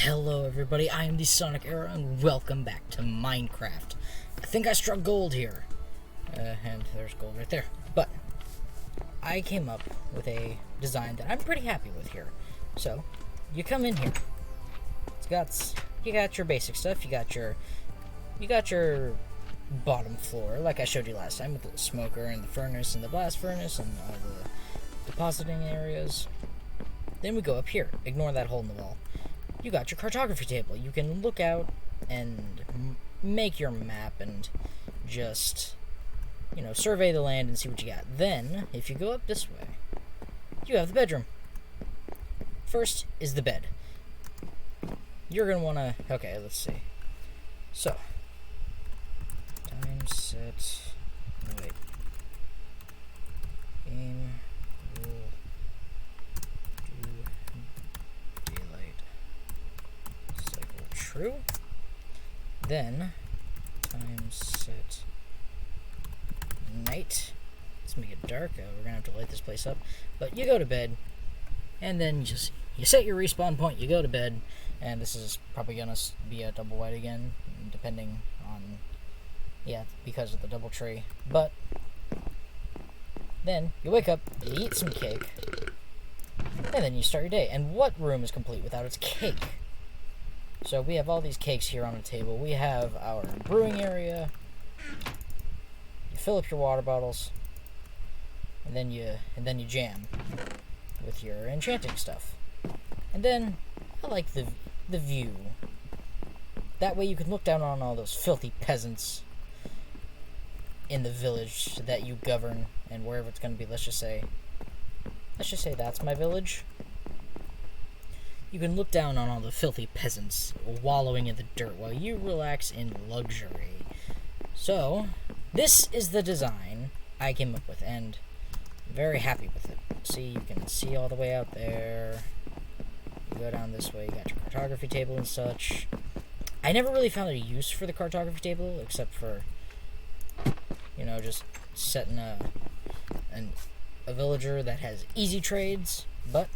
Hello everybody, I am the Sonic Era and welcome back to Minecraft. I think I struck gold here. And there's gold right there. But I came up with a design that I'm pretty happy with here. So, you come in here. You got your basic stuff, you got your bottom floor, like I showed you last time, with the smoker and the furnace and the blast furnace and all the depositing areas. Then we go up here. Ignore that hole in the wall. You got your cartography table. You can look out and make your map and just, survey the land and see what you got. Then, if you go up this way, you have the bedroom. First is the bed. You're going to want to... Okay, let's see. So, time set... No, wait. Game rule... True. Then time set night. Let's make it dark. We're gonna have to light this place up. But you go to bed, and then you set your respawn point. You go to bed, and this is probably gonna be a double white again, depending on because of the double tree. But then you wake up, you eat some cake, and then you start your day. And what room is complete without its cake? So we have all these cakes here on the table. We have our brewing area. You fill up your water bottles, and then you jam with your enchanting stuff. And then I like the view. That way you can look down on all those filthy peasants in the village that you govern, and wherever it's going to be. Let's just say that's my village. You can look down on all the filthy peasants wallowing in the dirt while you relax in luxury. So, this is the design I came up with, and I'm very happy with it. See, you can see all the way out there. You go down this way, you got your cartography table and such. I never really found a use for the cartography table, except for, just setting a villager that has easy trades, but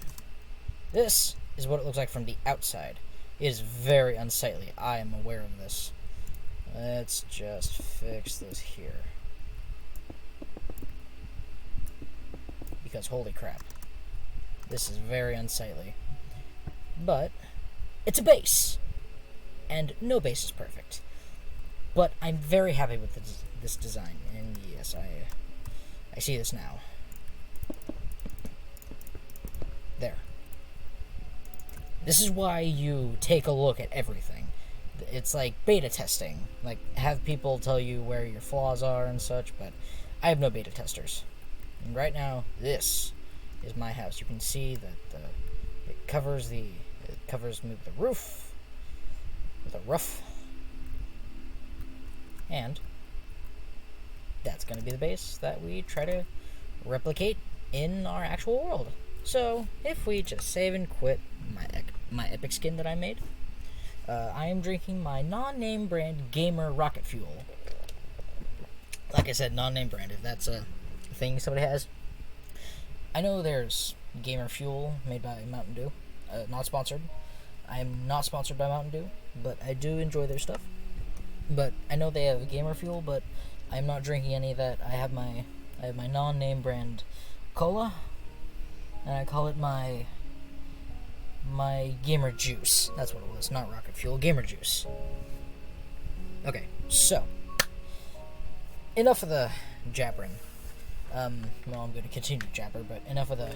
this is what it looks like from the outside. It is very unsightly. I am aware of this. Let's just fix this here. Because holy crap. This is very unsightly. But it's a base. And no base is perfect. But I'm very happy with this design. And yes, I see this now. There. This is why you take a look at everything. It's like beta testing. Like, have people tell you where your flaws are and such, but I have no beta testers. And right now, this is my house. You can see that it covers me with the roof, with a roof, and that's going to be the base that we try to replicate in our actual world. So, if we just save and quit my epic skin that I made, I am drinking my non-name brand Gamer Rocket Fuel. Like I said, non-name brand, if that's a thing somebody has. I know there's Gamer Fuel made by Mountain Dew, not sponsored. I am not sponsored by Mountain Dew, but I do enjoy their stuff. But I know they have Gamer Fuel, but I'm not drinking any of that. I have my non-name brand cola, and I call it my gamer juice. That's what it was, not rocket fuel, gamer juice. Okay, so enough of the jabbering. I'm going to continue to jabber, but enough of the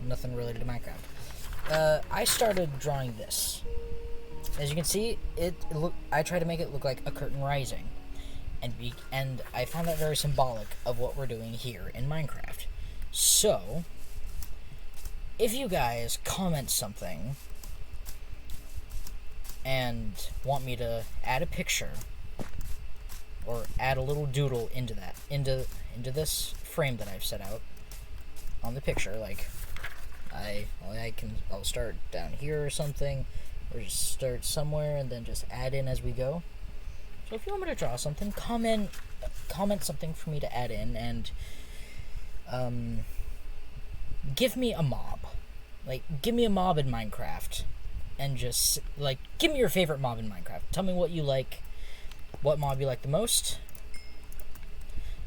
nothing related to Minecraft. I started drawing this. As you can see, I try to make it look like a curtain rising, and I found that very symbolic of what we're doing here in Minecraft. So, if you guys comment something and want me to add a picture or add a little doodle into this frame that I've set out on the picture, like I'll start down here or something, or just start somewhere and then just add in as we go. So if you want me to draw something, comment something for me to add in, and give me a mob. Like, give me a mob in Minecraft. and just, like, give me your favorite mob in Minecraft. Tell me what you like, what mob you like the most,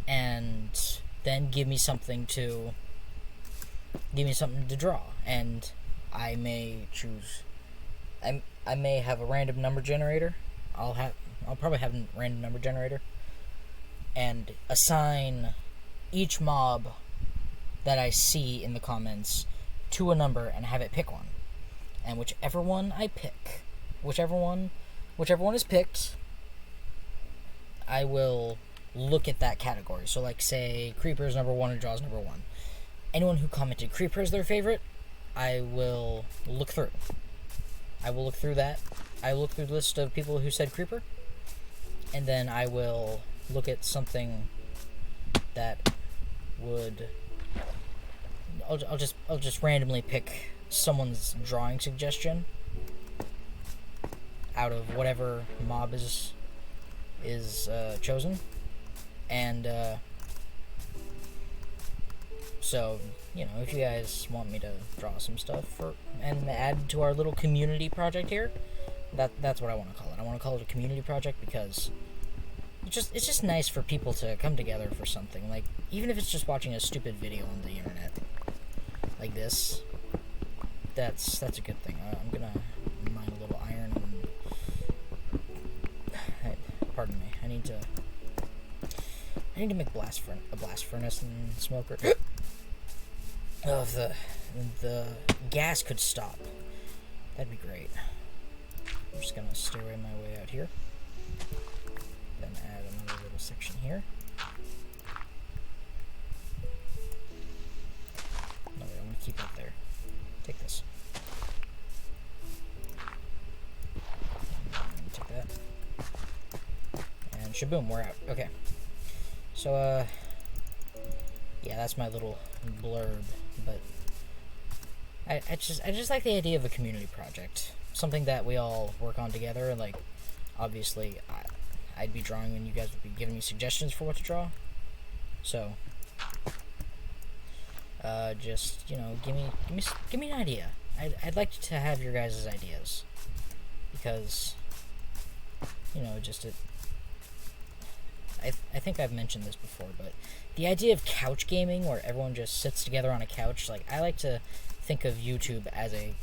and then give me something to draw. And I may choose, I may have a random number generator. I'll probably have a random number generator and assign each mob that I see in the comments to a number and have it pick one. And whichever one I pick, whichever one is picked, I will look at that category. So, like, say creepers number 1 and draws number 1. Anyone who commented creeper is their favorite, I will look through. I will look through that. I will look through the list of people who said creeper, and then I will look at something that would. I'll just randomly pick someone's drawing suggestion out of whatever mob is chosen, and so, you know, if you guys want me to draw some stuff and add to our little community project here, that's what I want to call it. I want to call it a community project because it's just nice for people to come together for something. Like, even if it's just watching a stupid video on the internet like this, that's a good thing. I'm gonna mine a little iron and pardon me. I need to make a blast furnace and smoker. Oh, if the gas could stop, that'd be great. I'm just gonna stairway my way out here, then add another little section here. No, wait, I'm gonna keep it there. Take this. And take that. And shaboom, we're out. Okay. So, yeah, that's my little blurb, but I just like the idea of a community project. Something that we all work on together, and, like, obviously, I'd be drawing and you guys would be giving me suggestions for what to draw. So, just, you know, give me an idea. I'd like to have your guys' ideas, because, you know, I think I've mentioned this before, but the idea of couch gaming, where everyone just sits together on a couch, like, I like to think of YouTube as a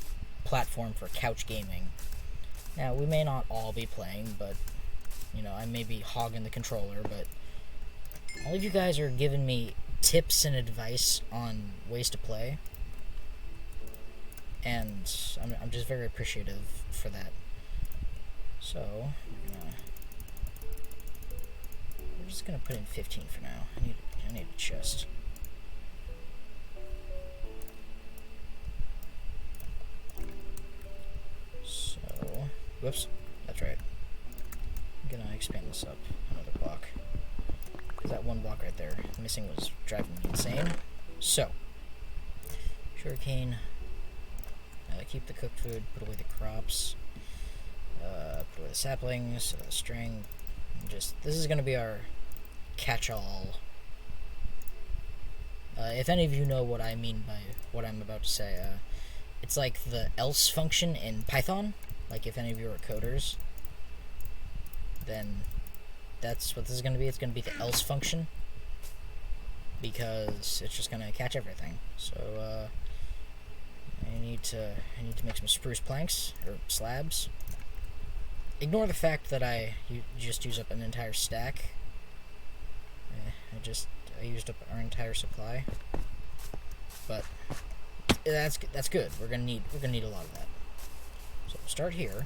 platform for couch gaming. Now, we may not all be playing, but, you know, I may be hogging the controller, but all of you guys are giving me tips and advice on ways to play, and I'm just very appreciative for that. So, we're just gonna put in 15 for now. I need a chest. So, whoops, that's right. I'm gonna expand this up another block, because that one block right there missing was driving me insane. So, sugarcane. Keep the cooked food. Put away the crops. Put away the saplings. String. This is gonna be our catch-all. If any of you know what I mean by what I'm about to say, it's like the else function in Python. Like, if any of you are coders, then that's what this is going to be. It's going to be the else function, because it's just going to catch everything. So, I need to make some spruce planks, or slabs. Ignore the fact that I just used up an entire stack. I used up our entire supply, but that's good. We're gonna need a lot of that. So start here.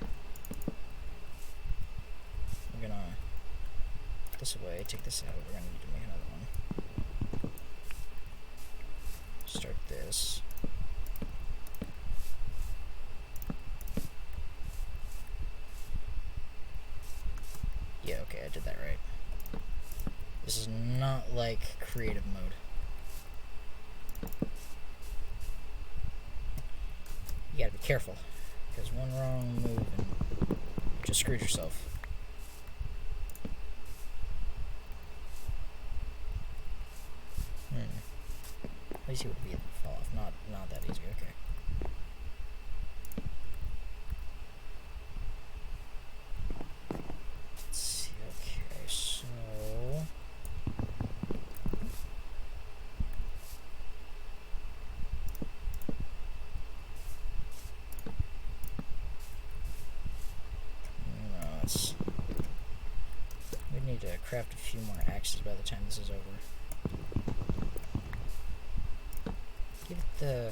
We're gonna put this away, take this out. We're gonna need to make another one. Start this. Yeah, okay, I did that right. This is not like creative mode. You gotta be careful, because one wrong move and you just screwed yourself. At least he would be able to fall off. Not that easy, okay. to craft a few more axes by the time this is over. Give it the...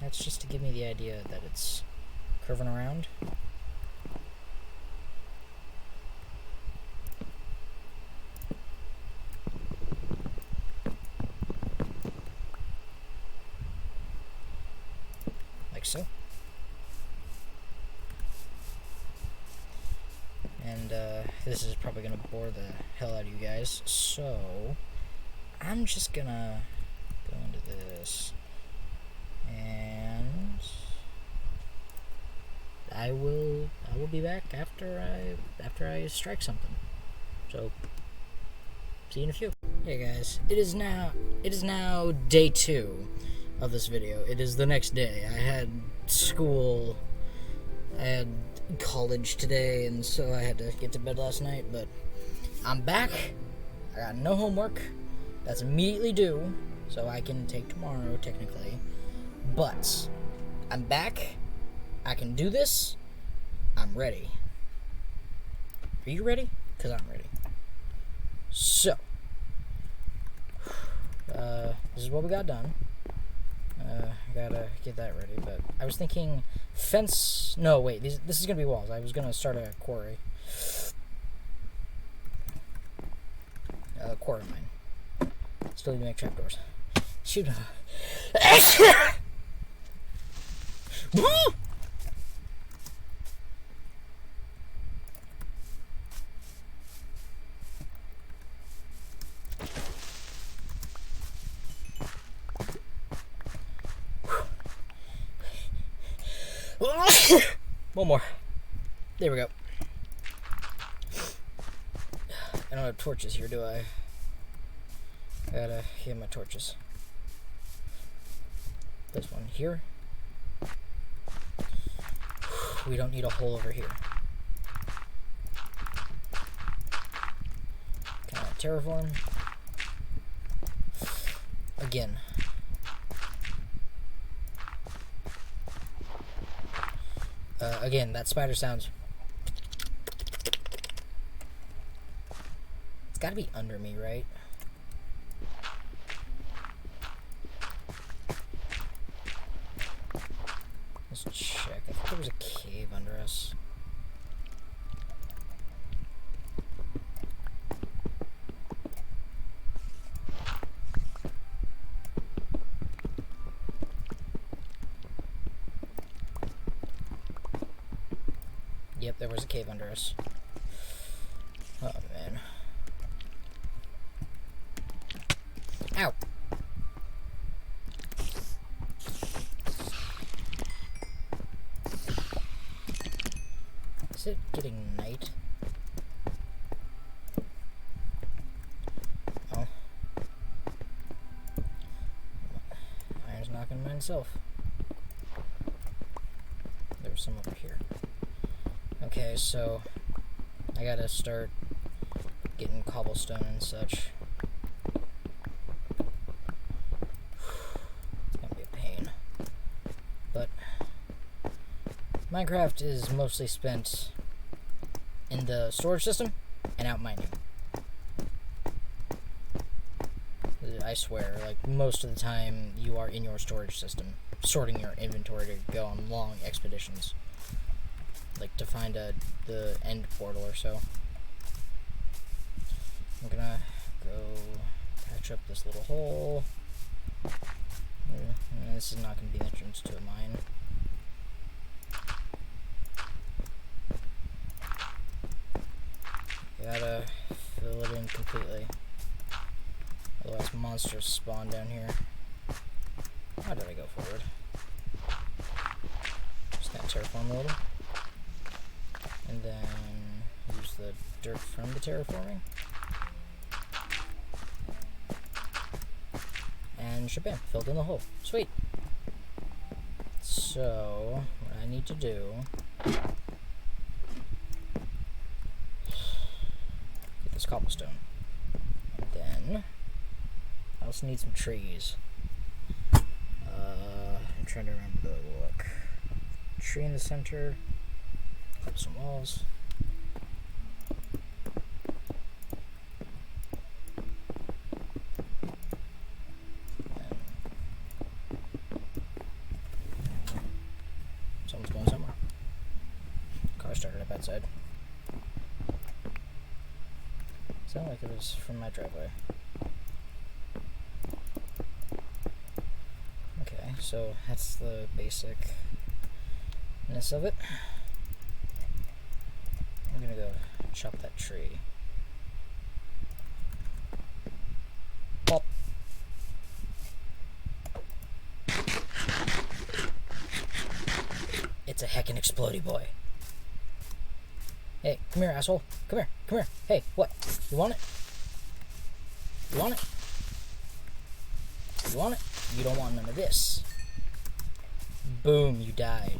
That's just to give me the idea that it's curving around. Like so. And this is probably going to bore the hell out of you guys, so I'm just going to go into this, and I will be back after I strike something. So see you in a few. Hey guys, it is now day 2 of this video. It is the next day. I had school, I had college today, and so I had to get to bed last night, but I'm back. I got no homework that's immediately due, so I can take tomorrow technically, but I'm back. I can do this. I'm ready. Are you ready? Because I'm ready. So this is what we got done. I gotta get that ready, but I was thinking fence... No, wait, this is gonna be walls. I was gonna start a quarry. Quarry mine. Still need to make trapdoors. Shoot. One more. There we go. I don't have torches here, do I? I gotta get my torches. This one here. We don't need a hole over here. Can I terraform? Again. Again, that spider sounds... It's gotta be under me, right? Let's check. I think there was a cave under us. Yep, there was a cave under us. Oh, man. Ow! Is it getting night? Oh. Iron's not gonna mine itself. There's some over here. Okay, so I gotta start getting cobblestone and such. It's gonna be a pain. But Minecraft is mostly spent in the storage system and out mining. I swear, like, most of the time you are in your storage system, sorting your inventory to go on long expeditions. Like, to find the end portal or so. I'm gonna go patch up this little hole. This is not gonna be the entrance to a mine. Gotta fill it in completely. Otherwise monsters spawn down here. How did I go forward? Just gonna terraform a little. And then use the dirt from the terraforming. And shabam, filled in the hole. Sweet. So, what I need to do... Get this cobblestone. And then... I also need some trees. I'm trying to remember the look. Tree in the center. Up some walls. Someone's going somewhere. Car started up outside. Sounded like it was from my driveway. Okay, so that's the basicness of it. I'm gonna go chop that tree. Pop. It's a heckin' explodey boy. Hey, come here, asshole. Come here, come here. Hey, what? You want it? You want it? You want it? You don't want none of this. Boom, you died.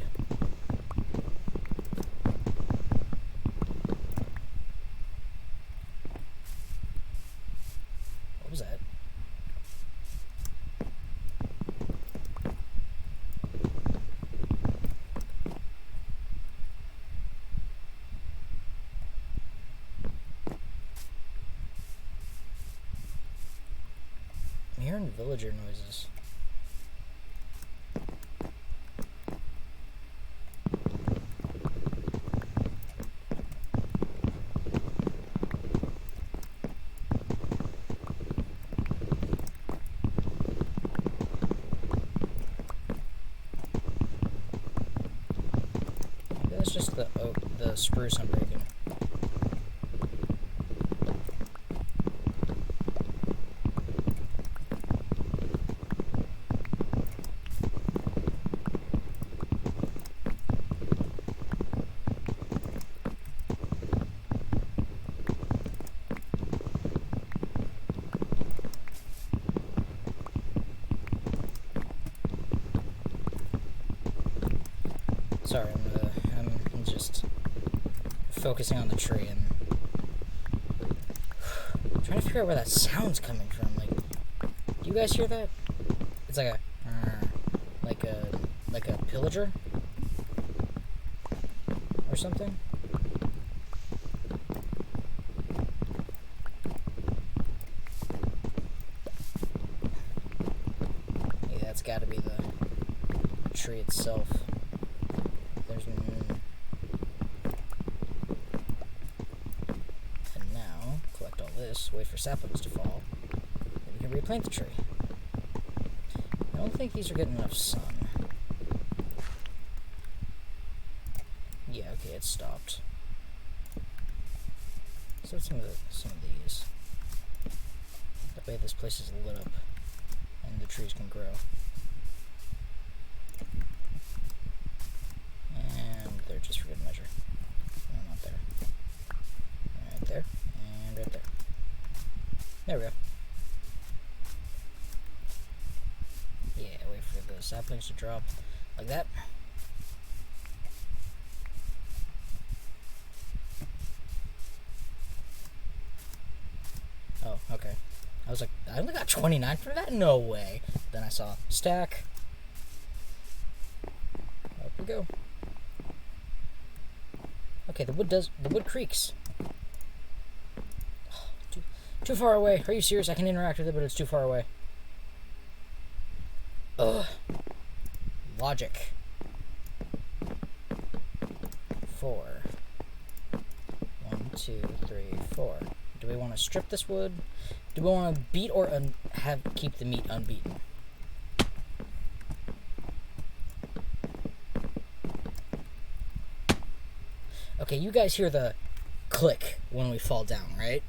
What was that? I'm hearing villager noises. Maybe that's just the spruce I'm breaking. Sorry, I'm just focusing on the tree and trying to figure out where that sound's coming from. Like, do you guys hear that? It's like a pillager or something. Yeah, that's got to be the tree itself. There's and now collect all this, wait for saplings to fall, then we can replant the tree. I don't think these are getting enough sun. Yeah, okay, it stopped. So some of these. That way this place is lit up and the trees can grow. And they're just for good measure. No, not there. Right there. And right there. There we go. Yeah, wait for the saplings to drop like that. Oh, okay. I was like, I only got 29 for that? No way. Then I saw stack. Up we go. Okay, the wood creaks. Oh, too far away. Are you serious? I can interact with it, but it's too far away. Ugh. Logic. 4. 1, 2, 3, 4. Do we want to strip this wood? Do we want to beat or keep the meat unbeaten? Okay, you guys hear the click when we fall down, right?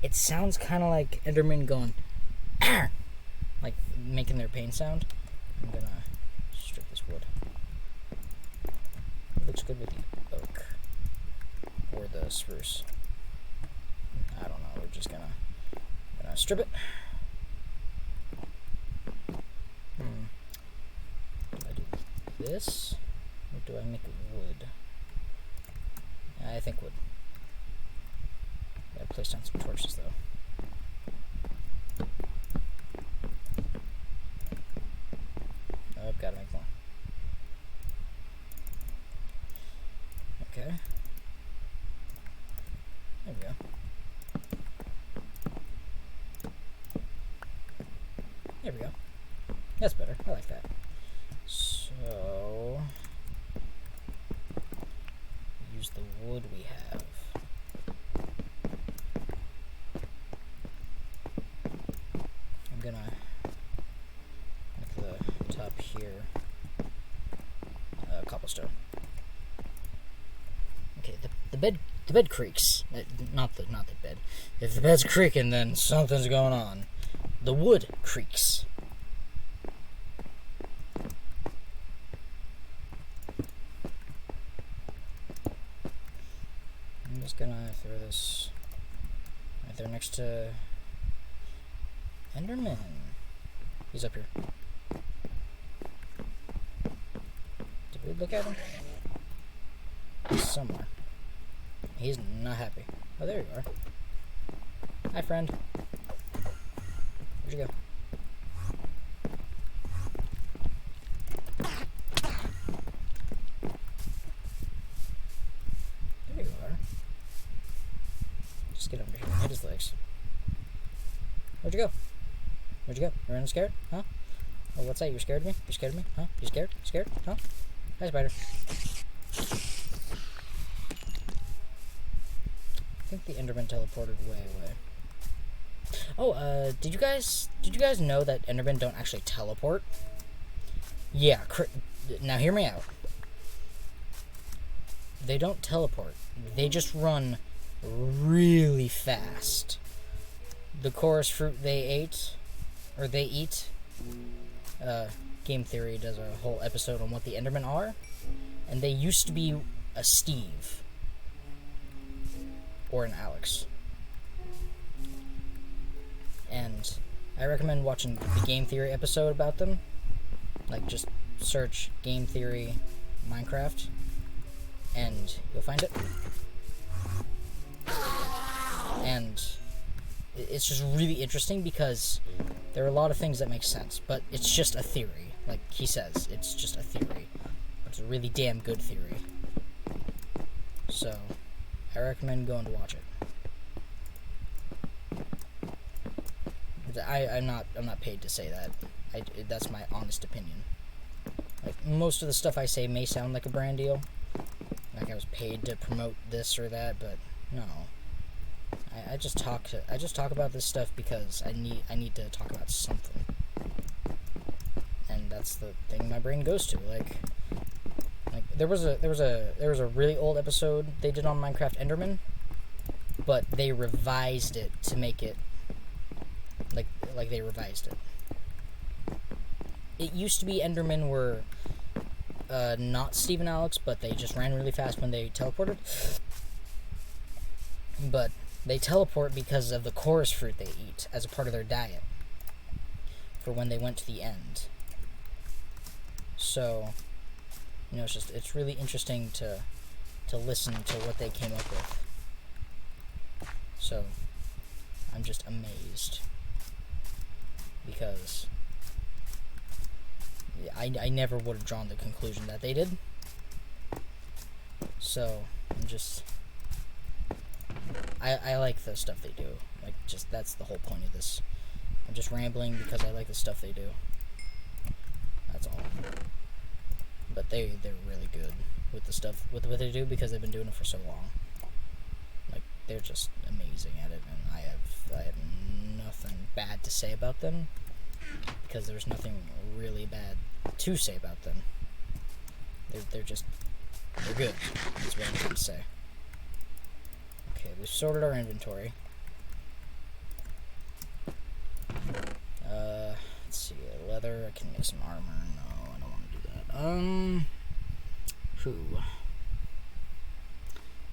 It sounds kind of like Enderman going, Arr! Like making their pain sound. I'm gonna strip this wood. It looks good with the oak or the spruce. I don't know. We're just gonna strip it. Do I do this or do I make it wood? I think wood. Gotta place down some torches though. Oh, I've gotta make more. Okay. There we go. There we go. That's better. I like that. So wood we have? I'm gonna make the top here cobblestone. Okay, the bed creaks. Not the bed. If the bed's creaking, then something's going on. The wood creaks. I'm just gonna throw this right there next to Enderman. He's up here. Did we look at him? He's somewhere. He's not happy. Oh, there you are. Hi, friend. Where'd you go? There you are. Just get over here and hit his legs. Where'd you go? Where'd you go? You running scared? Huh? Oh, what's that? You're scared of me? You scared of me? Huh? You scared? Scared? Huh? Hi, spider. I think the Enderman teleported way away. Oh, did you guys know that Endermen don't actually teleport? Yeah, now hear me out. They don't teleport. They just run really fast. The chorus fruit they eat, Game Theory does a whole episode on what the Endermen are, and they used to be a Steve or an Alex. And I recommend watching the Game Theory episode about them. Like, just search Game Theory Minecraft, and you'll find it. And it's just really interesting because there are a lot of things that make sense, but it's just a theory. Like he says, it's just a theory. But it's a really damn good theory. So, I recommend going to watch it. I'm not paid to say that. That's my honest opinion. Like, most of the stuff I say may sound like a brand deal. Like I was paid to promote this or that, but no. I just talk about this stuff because I need to talk about something. And that's the thing my brain goes to. Like there was a really old episode they did on Minecraft Enderman, but they revised it to make it like they revised it. It used to be Endermen were not Steve and Alex, but they just ran really fast when they teleported. But they teleport because of the chorus fruit they eat as a part of their diet for when they went to the end. So, it's really interesting to listen to what they came up with. So, I'm just amazed because I never would have drawn the conclusion that they did. So, I like the stuff they do. Like, just, that's the whole point of this. I'm just rambling because I like the stuff they do. That's all. But they're really good with the stuff, with what they do, because they've been doing it for so long. Like, they're just amazing at it, and I have nothing bad to say about them, because there's nothing really bad to say about them. They're good, is what I'm trying to say. Okay, we've sorted our inventory. Let's see, leather, I can make some armor. No, I don't want to do that. I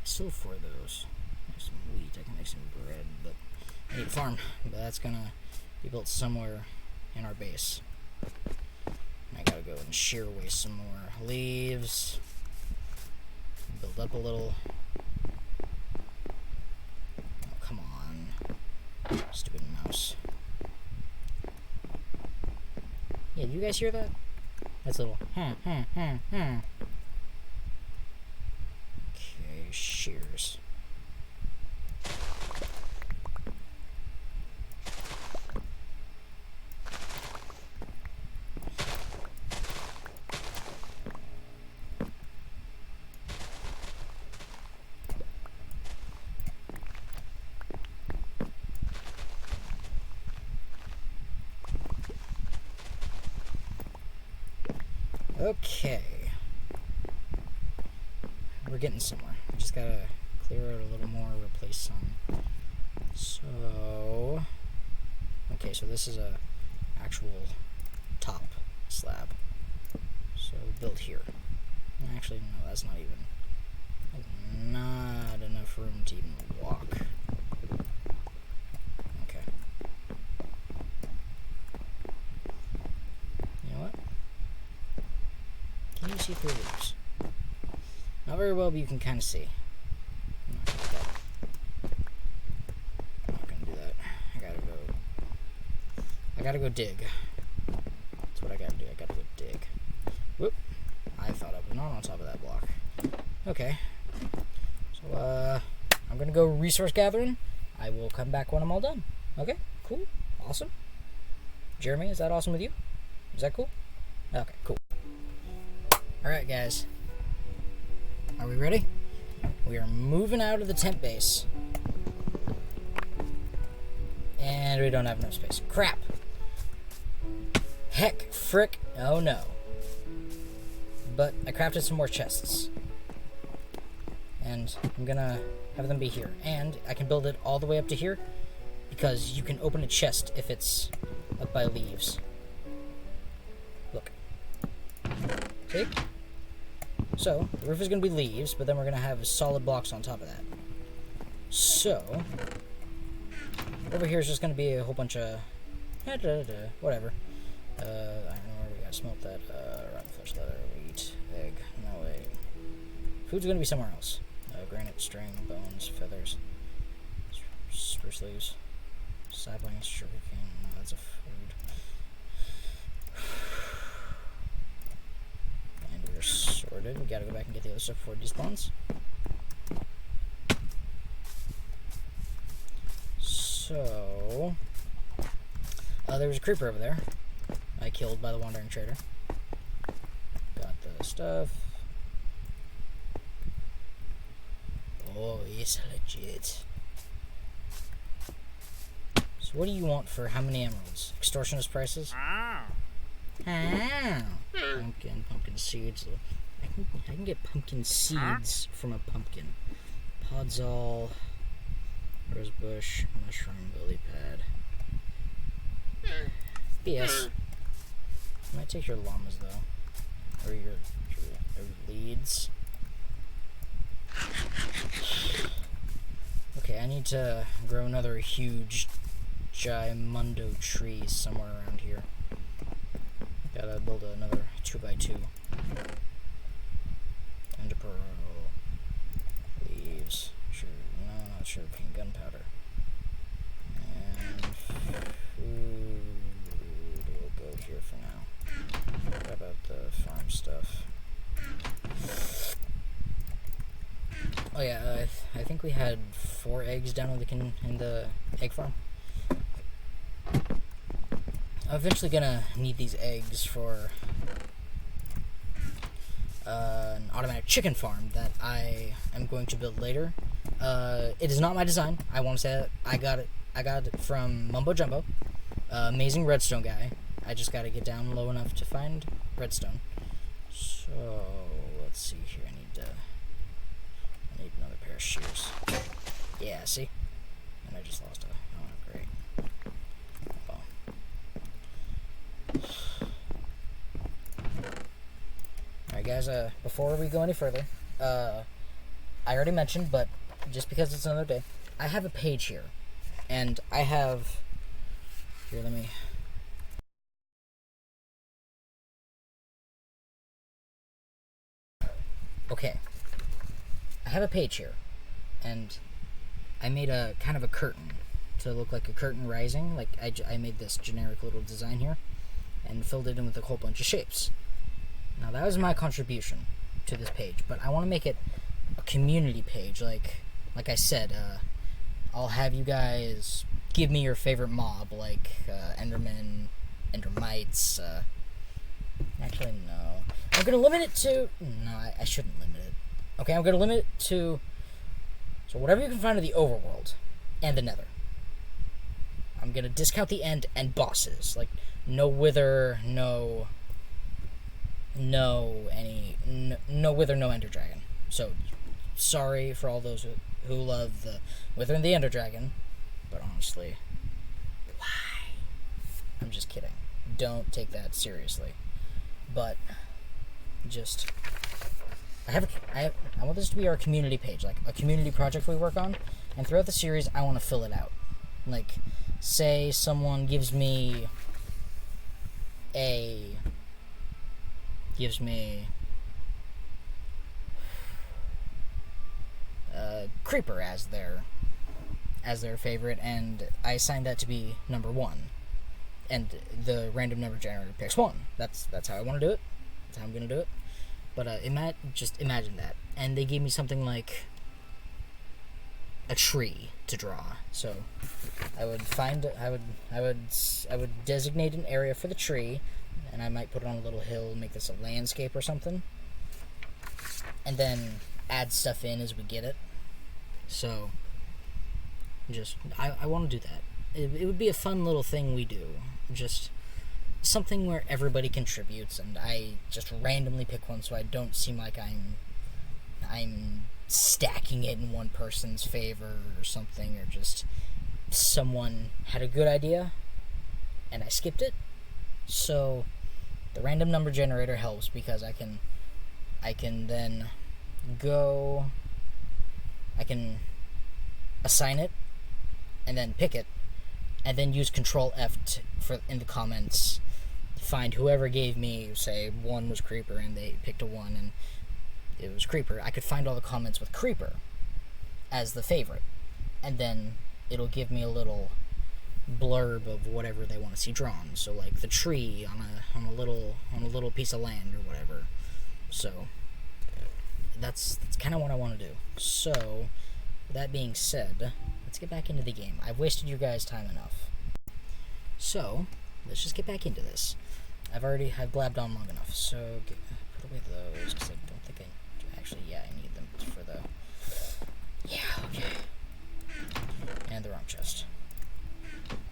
still have 4 of those. There's some wheat, I can make some bread, but I need a farm. But that's gonna be built somewhere in our base. I gotta go and shear away some more leaves. Build up a little. Oh, come on. Stupid mouse. Yeah, you guys hear that? That's a little Okay, shears. Okay. We're getting somewhere. We just gotta clear out a little more, replace some. So... Okay, so this is a actual top slab. So build here. Actually, no, that's not even... Not enough room to even walk. Okay. You know what? Can you see through leaves? Not very well, but you can kind of see. I'm not gonna do that. I gotta go dig. That's what I gotta do. I gotta go dig. Whoop. I thought I was not on top of that block. Okay. So, I'm gonna go resource gathering. I will come back when I'm all done. Okay? Cool. Awesome. Jeremy, is that awesome with you? Is that cool? Okay, cool. Alright, guys. Are we ready? We are moving out of the tent base. And we don't have enough space. Crap! Heck, frick, oh no. But I crafted some more chests. And I'm gonna have them be here. And I can build it all the way up to here, because you can open a chest if it's up by leaves. Look. See? So, the roof is gonna be leaves, but then we're gonna have solid blocks on top of that. So, over here is just gonna be a whole bunch of whatever. I don't know where we gotta smelt that. Rotten flesh, leather, wheat, egg. No way. Food's gonna be somewhere else. Granite, string, bones, feathers, spruce leaves, saplings, sugar cane. No, that's a food. And we're sorted. We gotta go back and get the other stuff before it despawns. So, there was a creeper over there. I killed by the wandering trader. Got the stuff. Oh, it's legit. So what do you want for how many emeralds? Extortionist prices? Pumpkin seeds. I can get pumpkin seeds from a pumpkin. Podzol, rosebush, mushroom, lily pad. BS. I might take your llamas though, or your leads. Okay, I need to grow another huge Gimundo tree somewhere around here. Gotta build another 2x2. Ender pearl. Leaves. Sure, no, not sugar cane, gunpowder. And food will go here for now. What about the farm stuff? Oh yeah, I think we had 4 eggs down in the egg farm. I'm eventually gonna need these eggs for an automatic chicken farm that I am going to build later. It is not my design. I want to say that I got it from Mumbo Jumbo, amazing redstone guy. I just got to get down low enough to find redstone. So let's see here. I need another pair of shears. Yeah, see? And I just lost a... Oh, great. Well. Alright, guys, before we go any further, I already mentioned, but just because it's another day, I have a page here. And I have... Here, let me... Okay. I have a page here, and I made a kind of a curtain to look like a curtain rising. Like, I made this generic little design here and filled it in with a whole bunch of shapes. Now, that was my contribution to this page, but I want to make it a community page. Like I said, I'll have you guys give me your favorite mob, like Enderman, Endermites. Actually, no. I'm going to limit it to... No, I shouldn't limit it. Okay, I'm going to limit it to... So whatever you can find in the overworld and the nether. I'm going to discount the end and bosses. Like, no wither, no no Wither, no Ender Dragon. So, sorry for all those who love the Wither and the Ender Dragon, but honestly, why? I'm just kidding. Don't take that seriously. But just I want this to be our community page, like a community project we work on, and throughout the series I want to fill it out. Like, say someone gives me a creeper as their favorite, and I assign that to be number 1, and the random number generator picks 1. That's how I want to do it. That's how I'm gonna do it. But just imagine that, and they gave me something like a tree to draw. So I would designate an area for the tree, and I might put it on a little hill, make this a landscape or something, and then add stuff in as we get it. So I want to do that. It would be a fun little thing we do. Just something where everybody contributes, and I just randomly pick one, so I don't seem like I'm stacking it in one person's favor or something, or just someone had a good idea and I skipped it. So the random number generator helps, because I can then go, I can assign it and then pick it, and then use Control F for in the comments find whoever gave me, say 1 was Creeper and they picked a 1 and it was Creeper. I could find all the comments with Creeper as the favorite, and then it'll give me a little blurb of whatever they want to see drawn. So like the tree on a little piece of land or whatever. So that's kind of what I want to do. So with that being said, let's get back into the game. I've wasted your guys' time enough. So let's just get back into this. I've blabbed on long enough. So put away those, because I don't think I need them for the. Yeah, okay. And the wrong chest.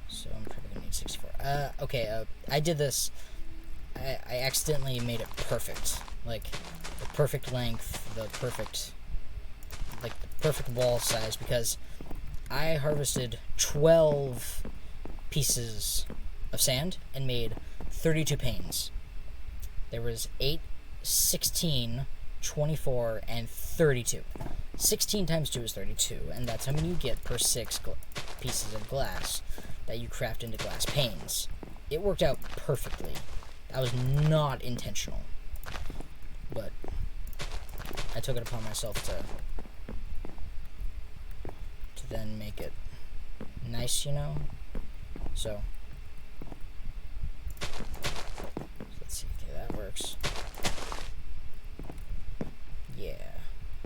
So I'm probably gonna need 64. Okay. I did this. I accidentally made it perfect, like the perfect length, the perfect wall size, because I harvested 12 pieces of sand and made 32 panes. There was 8, 16, 24, and 32. 16 times 2 is 32, and that's how many you get per 6 pieces of glass that you craft into glass panes. It worked out perfectly. That was not intentional, but I took it upon myself to then make it nice, So let's see. Okay, that works. Yeah,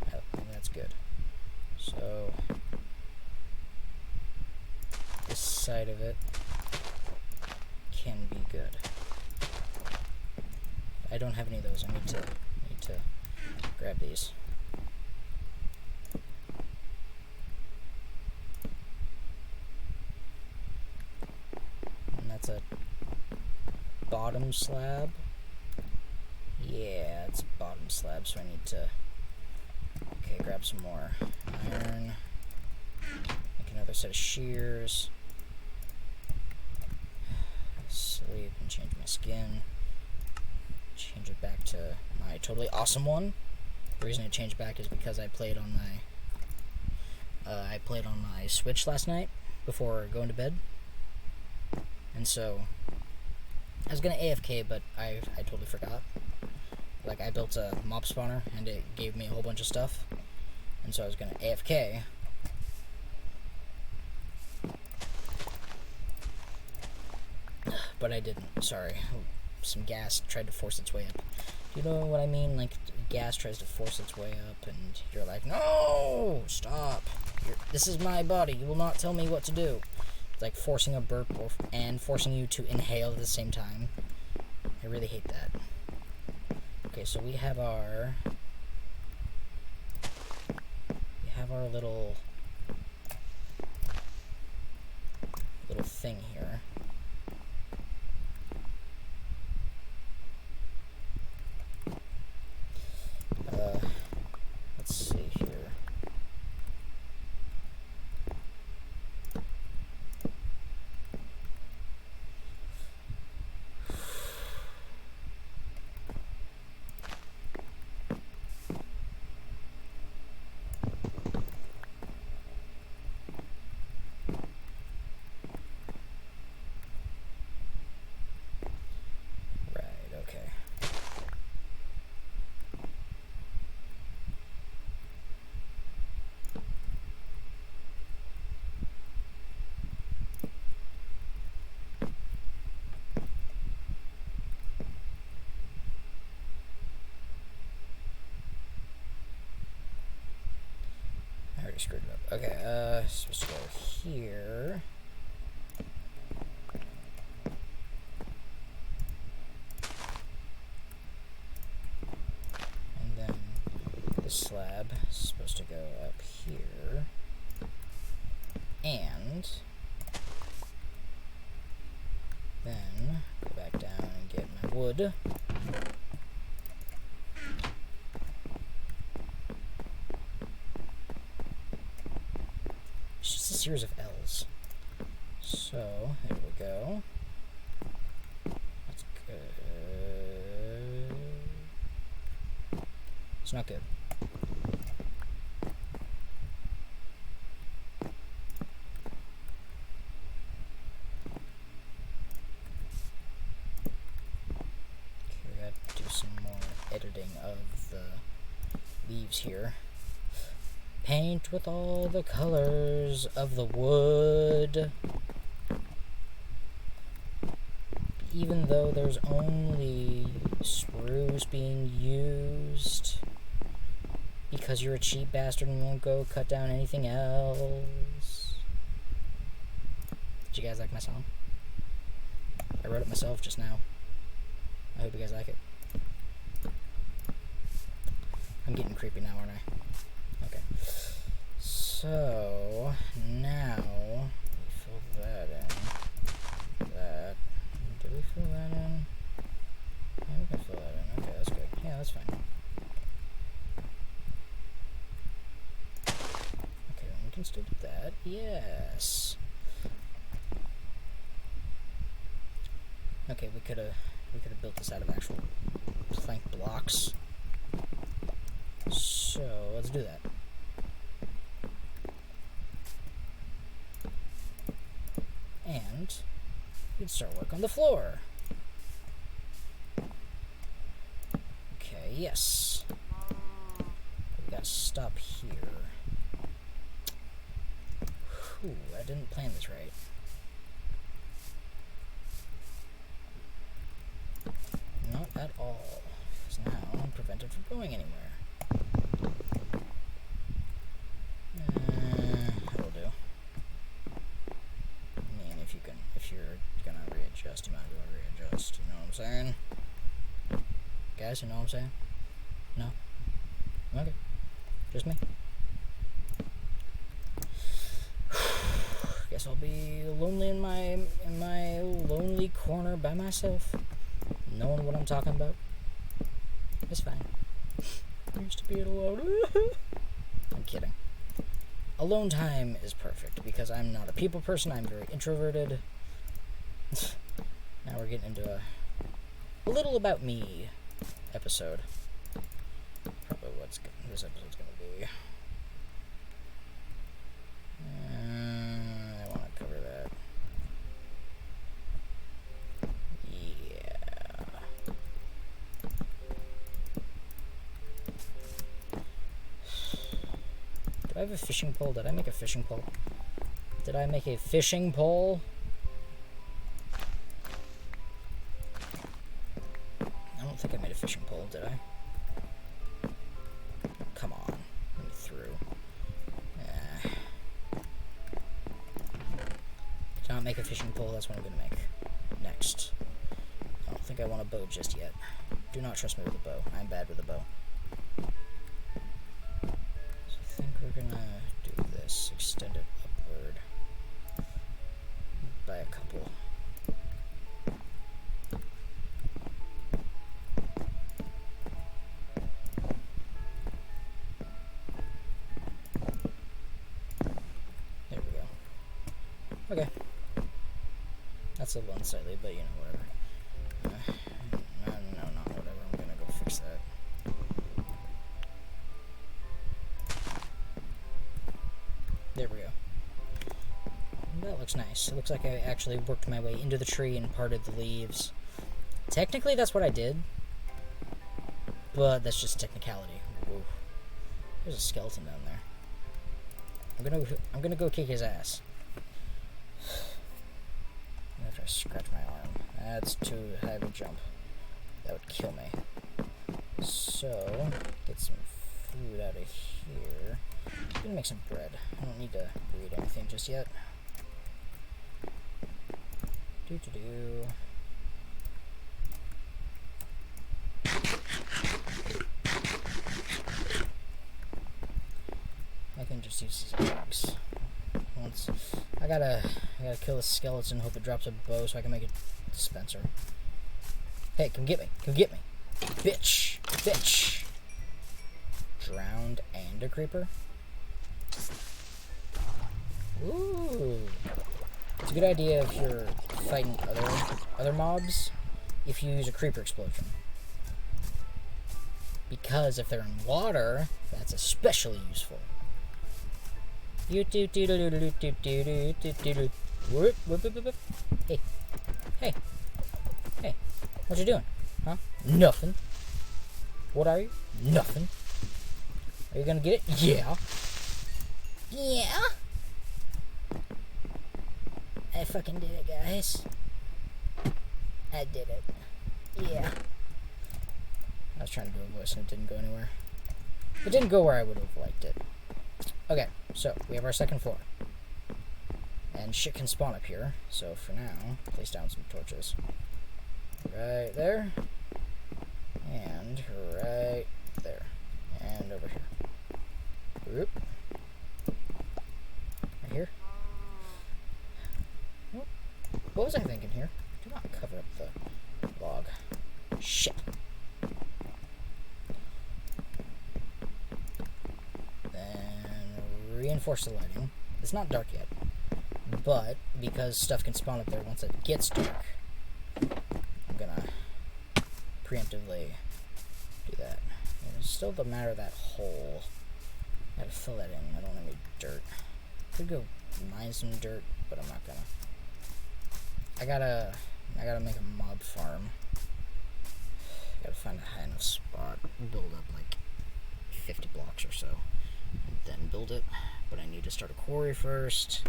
I think that's good. So this side of it can be good. I don't have any of those. I need to grab these. And that's a bottom slab. Yeah, it's a bottom slab, so I need to grab some more iron. Make another set of shears. Sleep and change my skin. Change it back to my totally awesome one. The reason I changed back is because I played on my Switch last night before going to bed, and so I was gonna AFK, but I totally forgot. Like, I built a mob spawner and it gave me a whole bunch of stuff, and so I was gonna AFK. But I didn't. Sorry. Some gas tried to force its way up. Do you know what I mean? Like, gas tries to force its way up, and you're like, no, stop. This is my body. You will not tell me what to do. It's like forcing a burp and forcing you to inhale at the same time. I really hate that. Okay, so we have our little thing here. screwed it up. Okay, supposed to go here. And then the slab is supposed to go up here. And then go back down and get my wood. It's just a series of L's. So, there we go. That's good. It's not good. Editing of the leaves here. Paint with all the colors of the wood. Even though there's only spruce being used. Because you're a cheap bastard and won't go cut down anything else. Did you guys like my song? I wrote it myself just now. I hope you guys like it. I'm getting creepy now, aren't I? Okay. So, now, we fill that in. That. Did we fill that in? Yeah, we can fill that in. Okay, that's good. Yeah, that's fine. Okay, then we can still do that. Yes. Okay, we could have built this out of actual plank blocks. So, let's do that. And we'd start work on the floor. Okay, yes. We gotta stop here. Whew, I didn't plan this right. Not at all. Because now I'm prevented from going anywhere. That'll do. I mean, if you're gonna readjust, you might as well readjust. You know what I'm saying? Guys, you know what I'm saying? No? Okay. Just me? Guess I'll be lonely in my lonely corner by myself, knowing what I'm talking about. It's fine. I used to be alone. I'm kidding. Alone time is perfect because I'm not a people person. I'm very introverted. Now we're getting into a little about me episode. Probably what this episode's gonna be. I want to cover that. Yeah. Do I have a fishing pole? Did I make a fishing pole? Did I make a fishing pole? I don't think I made a fishing pole, did I? Come on. Let me through. Did not make a fishing pole, that's what I'm going to make next. I don't think I want a bow just yet. Do not trust me with a bow. I'm bad with a bow. So I think we're going to do this. Extend it upward by a couple. Okay. That's a little unsightly, but you know, whatever. No, not whatever. I'm gonna go fix that. There we go. That looks nice. It looks like I actually worked my way into the tree and parted the leaves. Technically, that's what I did. But that's just technicality. Ooh. There's a skeleton down there. I'm gonna go kick his ass. After I scratch my arm. That's too high of a jump. That would kill me. So, get some food out of here. I'm gonna make some bread. I don't need to read anything just yet. Do. I can just use these eggs. I gotta kill this skeleton, hope it drops a bow so I can make a dispenser. Hey, come get me. Come get me. Bitch. Bitch. Drowned and a creeper. Ooh. It's a good idea if you're fighting other mobs if you use a creeper explosion. Because if they're in water, that's especially useful. Hey. Hey. Hey. What you doing? Huh? Nothing. What are you? Nothing. Are you gonna get it? Yeah. Yeah. I fucking did it, guys. I did it. Yeah. I was trying to do a voice and it didn't go anywhere. It didn't go where I would have liked it. Okay, so we have our second floor. And shit can spawn up here. So for now, place down some torches. Right there. And right there. And over here. Oop. Right here. What was I thinking here? Do not cover up the log. Shit. Then reinforce the lighting. It's not dark yet, but because stuff can spawn up there once it gets dark, I'm gonna preemptively do that. And it's still the matter of that hole. I gotta fill that in. I don't have any dirt. Could go mine some dirt, but I'm not gonna. I gotta make a mob farm. Gotta find a high enough spot, build up like 50 blocks or so, and then build it. But I need to start a quarry first.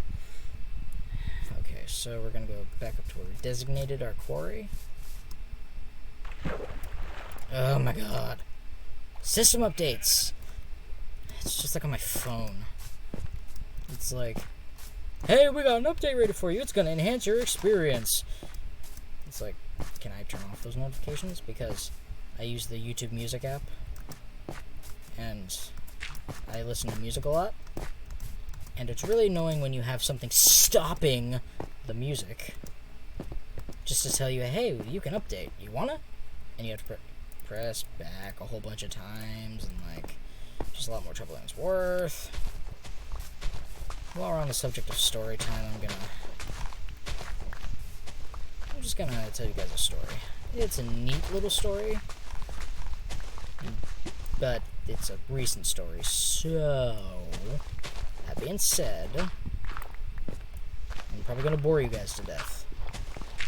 Okay, so we're gonna go back up to where we designated our quarry. Oh my god. System updates! It's just like on my phone. It's like, hey, we got an update ready for you. It's going to enhance your experience. It's like, can I turn off those notifications? Because I use the YouTube Music app. And I listen to music a lot. And it's really annoying when you have something stopping the music. Just to tell you, hey, you can update. You wanna? And you have to press back a whole bunch of times. And like, just a lot more trouble than it's worth. While we're on the subject of story time, I'm just gonna tell you guys a story. It's a neat little story, but it's a recent story. So, that being said, I'm probably gonna bore you guys to death.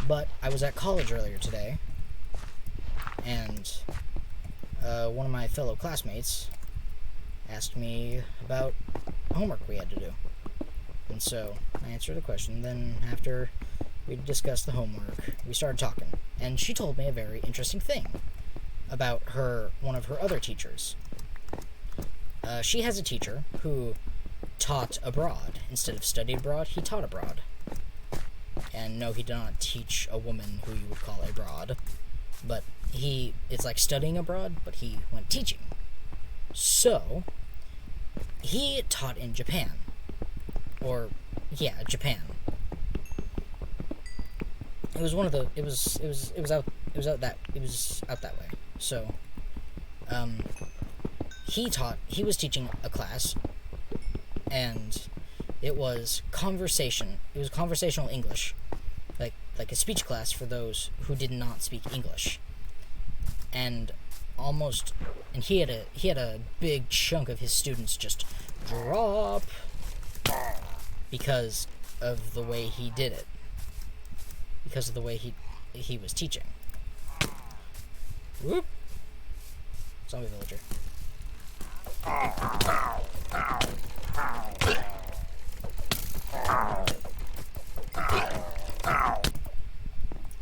But I was at college earlier today, and one of my fellow classmates asked me about homework we had to do. And so I answered the question. Then after we discussed the homework, we started talking. And she told me a very interesting thing about one of her other teachers. She has a teacher who taught abroad. Instead of studied abroad, he taught abroad. And no, he did not teach a woman who you would call abroad. But it's like studying abroad, but he went teaching. So, he taught in Japan. Or, yeah, Japan. It was one of the. It was out that way. So, he was teaching a class, and it was conversation. It was conversational English, like a speech class for those who did not speak English. And he had a big chunk of his students just drop. Because of the way he did it. Because of the way he was teaching. Whoop! Zombie villager.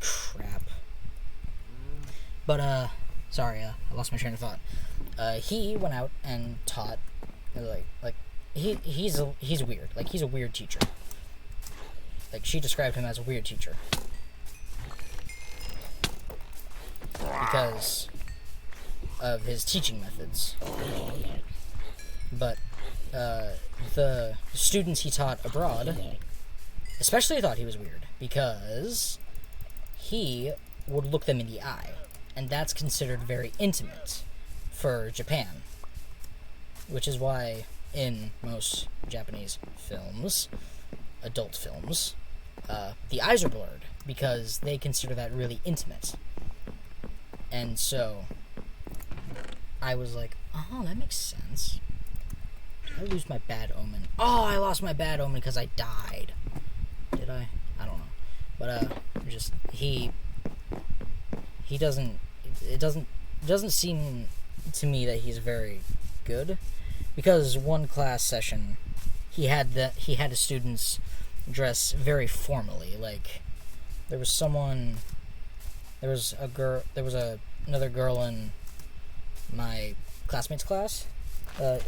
Crap. But, sorry, I lost my train of thought. He went out and taught, like he's weird. Like, he's a weird teacher. Like, she described him as a weird teacher. Because of his teaching methods. But the students he taught abroad especially thought he was weird, because he would look them in the eye, and that's considered very intimate for Japan. Which is why in most Japanese films, adult films, the eyes are blurred, because they consider that really intimate. And so I was like, oh, that makes sense. Did I lose my bad omen? Oh, I lost my bad omen because I died. Did I? I don't know. But just he doesn't. It doesn't seem to me that he's very good, because one class session he had his students dress very formally. Like, there was another girl in my classmate's class, there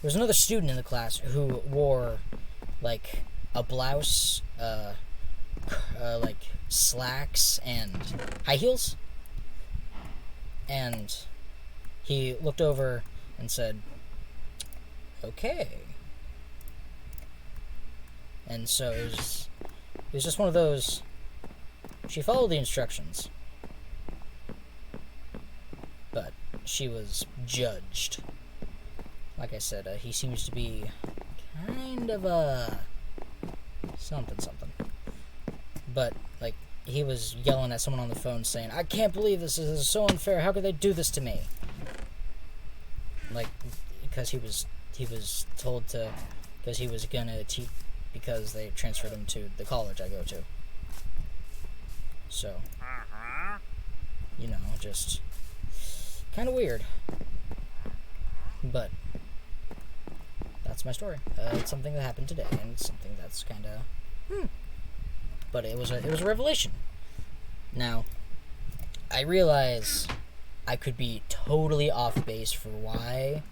was another student in the class who wore like a blouse, like slacks and high heels, and he looked over and said, "Okay." And so it was just one of those. She followed the instructions, but she was judged. Like I said, he seems to be kind of a something. But, like, he was yelling at someone on the phone saying, "I can't believe this is so unfair. How could they do this to me?" Like, because he was told to, because he was gonna teach, because they transferred him to the college I go to. So, just kind of weird. But that's my story. It's something that happened today, and it's something that's kind of But it was a revelation. Now, I realize I could be totally off base for why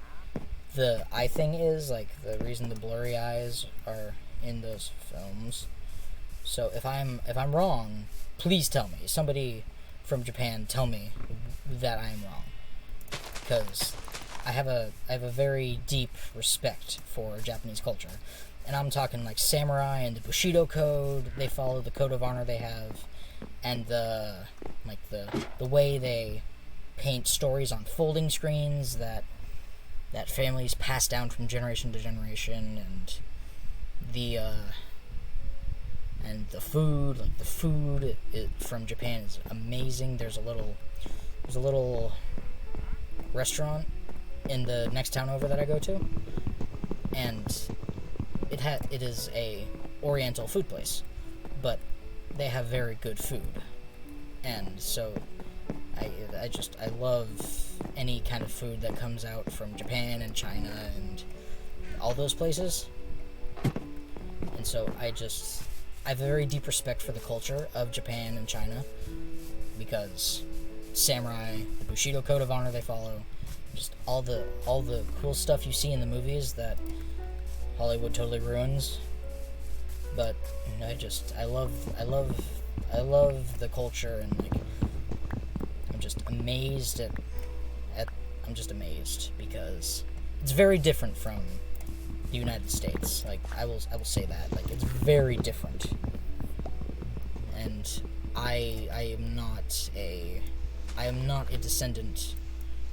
the eye thing is, like, the reason the blurry eyes are in those films. So if I'm wrong, please tell me. Somebody from Japan, tell me that I am wrong, because I have a very deep respect for Japanese culture, and I'm talking like samurai and the Bushido code. They follow the code of honor they have, and the way they paint stories on folding screens that families pass down from generation to generation, and the food, like the food from Japan is amazing. There's a little restaurant in the next town over that I go to, and it is a Oriental food place, but they have very good food, and so I love any kind of food that comes out from Japan and China and all those places, and so I have a very deep respect for the culture of Japan and China, because samurai, the Bushido code of honor they follow, just all the cool stuff you see in the movies that Hollywood totally ruins. But I love the culture, and like I'm just amazed because it's very different from the United States. Like, I will say that, like, it's very different, and I am not a descendant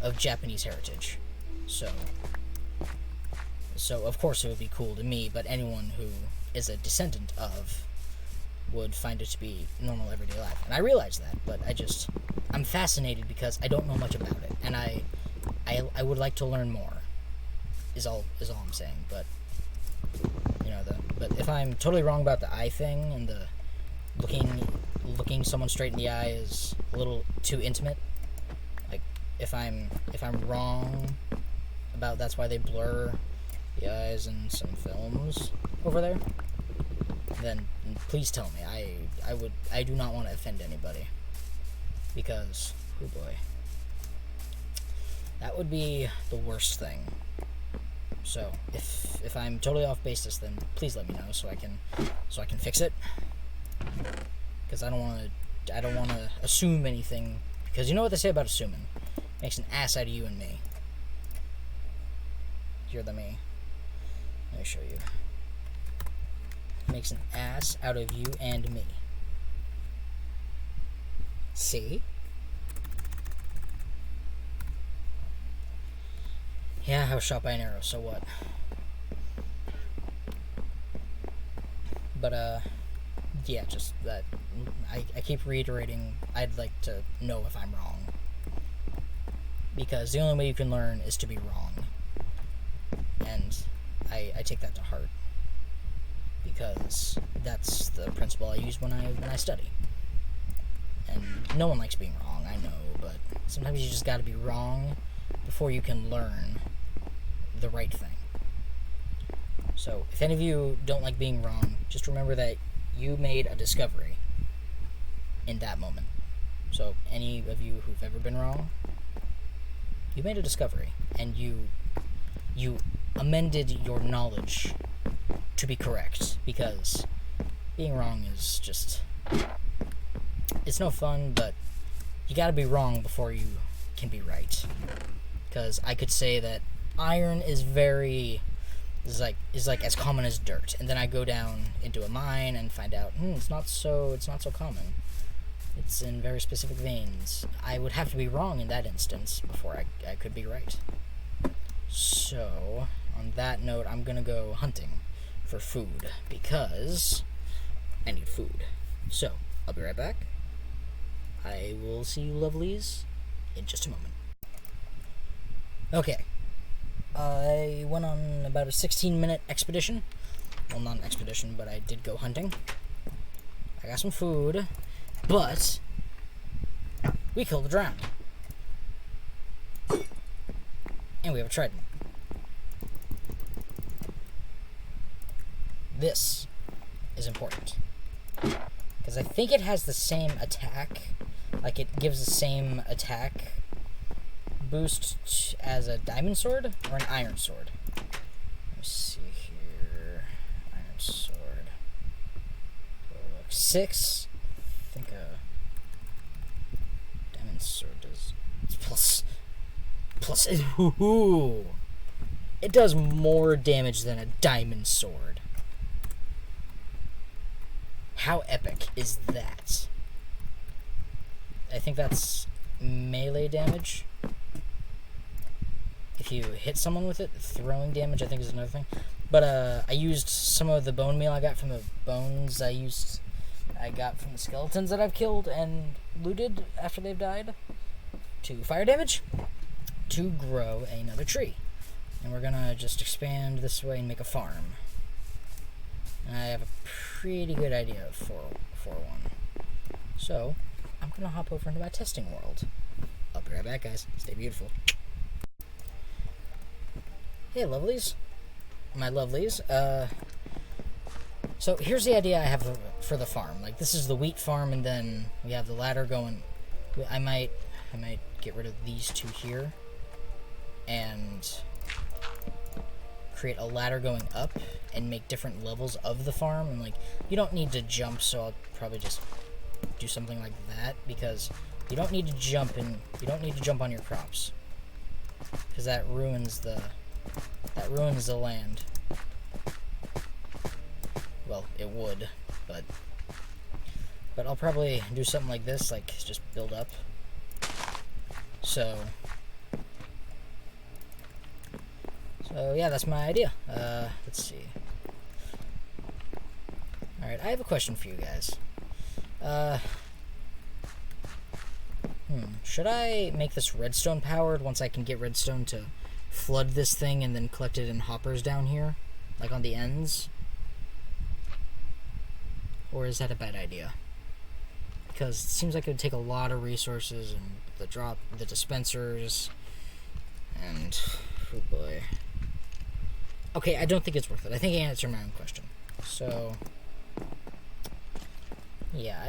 of Japanese heritage, so of course it would be cool to me, but anyone who is a descendant of would find it to be normal everyday life, and I realize that, but I'm fascinated because I don't know much about it, and I would like to learn more, is all I'm saying. But but if I'm totally wrong about the eye thing, and the looking someone straight in the eye is a little too intimate, like if I'm wrong about that's why they blur the eyes in some films over there, then please tell me. I do not want to offend anybody, because oh boy, that would be the worst thing. So if I'm totally off basis, then please let me know so I can fix it. Because I don't want to assume anything. Because you know what they say about assuming? Makes an ass out of you and me. You're the me. Let me show you. Makes an ass out of you and me. See? Yeah, I was shot by an arrow, so what? But, yeah, just that. I keep reiterating, I'd like to know if I'm wrong. Because the only way you can learn is to be wrong. And I take that to heart. Because that's the principle I use when I study. And no one likes being wrong, I know, but sometimes you just gotta be wrong before you can learn the right thing. So, if any of you don't like being wrong, just remember that you made a discovery in that moment. So, any of you who've ever been wrong, you made a discovery, and you amended your knowledge to be correct, because being wrong is just... it's no fun, but you gotta be wrong before you can be right. Because I could say that iron is like as common as dirt, and then I go down into a mine and find out it's not so common. It's in very specific veins. I would have to be wrong in that instance before I could be right. So, on that note, I'm gonna go hunting for food because I need food. So, I'll be right back. I will see you lovelies in just a moment. Okay. I went on about a 16-minute expedition. Well, not an expedition, but I did go hunting. I got some food, but we killed a drown. And we have a trident. This is important. Because I think it has the same attack. Like, it gives the same attack boost as a diamond sword or an iron sword. Let me see here. Iron sword. Look, 6. I think a diamond sword does. It's plus. Ooh, it does more damage than a diamond sword. How epic is that? I think that's melee damage. If you hit someone with it, throwing damage I think is another thing. But I used some of the bone meal I got from the bones I got from the skeletons that I've killed and looted after they've died to fire damage to grow another tree. And we're gonna just expand this way and make a farm. And I have a pretty good idea for one. So, I'm gonna hop over into my testing world. I'll be right back, guys. Stay beautiful. Hey, lovelies. My lovelies. So here's the idea I have for the farm. Like, this is the wheat farm, and then we have the ladder going. I might get rid of these two here and create a ladder going up and make different levels of the farm. And like, you don't need to jump, so I'll probably just do something like that, because you don't need to jump on your crops, because that ruins the land. Well, it would, but I'll probably do something like this, like just build up. So yeah, that's my idea. Let's see. Alright, I have a question for you guys. Should I make this redstone powered once I can get redstone to flood this thing and then collect it in hoppers down here, like on the ends? Or is that a bad idea? Because it seems like it would take a lot of resources, and the dispensers, and oh boy. Okay, I don't think it's worth it. I think I answered my own question. So yeah,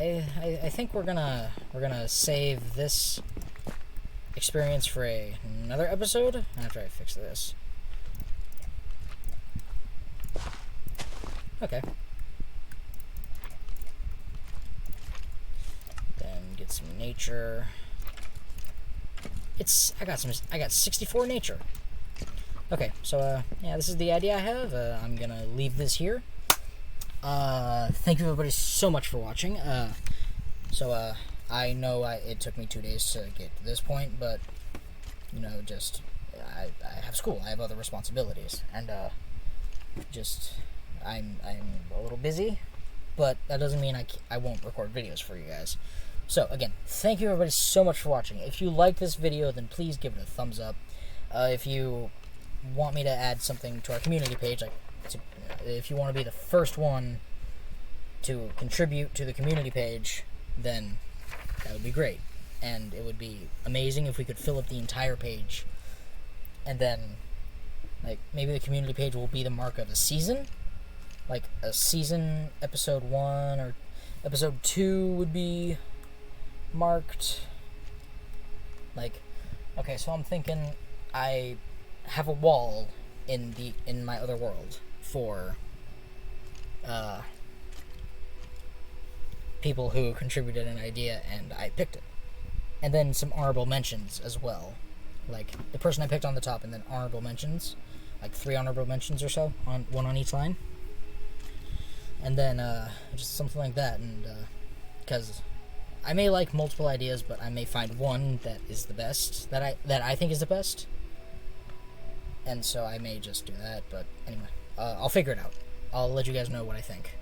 I think we're gonna save this experience for another episode after I fix this. Okay. Then get some nature. I got 64 nature. Okay, so, yeah, this is the idea I have. I'm gonna leave this here. Thank you everybody so much for watching. I know it took me 2 days to get to this point, but, you know, just, I have school, I have other responsibilities, and, I'm a little busy, but that doesn't mean I won't record videos for you guys. So, again, thank you everybody so much for watching. If you like this video, then please give it a thumbs up. If you want me to add something to our community page, if you want to be the first one to contribute to the community page, then that would be great. And it would be amazing if we could fill up the entire page. And then, like, maybe the community page will be the mark of a season. Like, a season, episode 1 or episode 2 would be marked. Like, okay, so I'm thinking I have a wall in my other world for people who contributed an idea and I picked it, and then some honorable mentions as well, like the person I picked on the top, and then honorable mentions, like 3 honorable mentions or so, on one on each line, and then just something like that. And because I may like multiple ideas, but I may find one that is the best, that I think is the best. And so I may just do that, but anyway, I'll figure it out. I'll let you guys know what I think.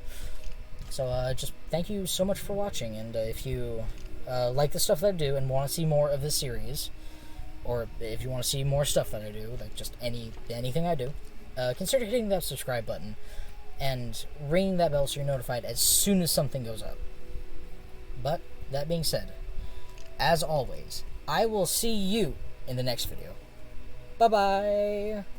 So, just thank you so much for watching, and if you like the stuff that I do and want to see more of this series, or if you want to see more stuff that I do, like just anything I do, consider hitting that subscribe button and ringing that bell so you're notified as soon as something goes up. But, that being said, as always, I will see you in the next video. Bye-bye!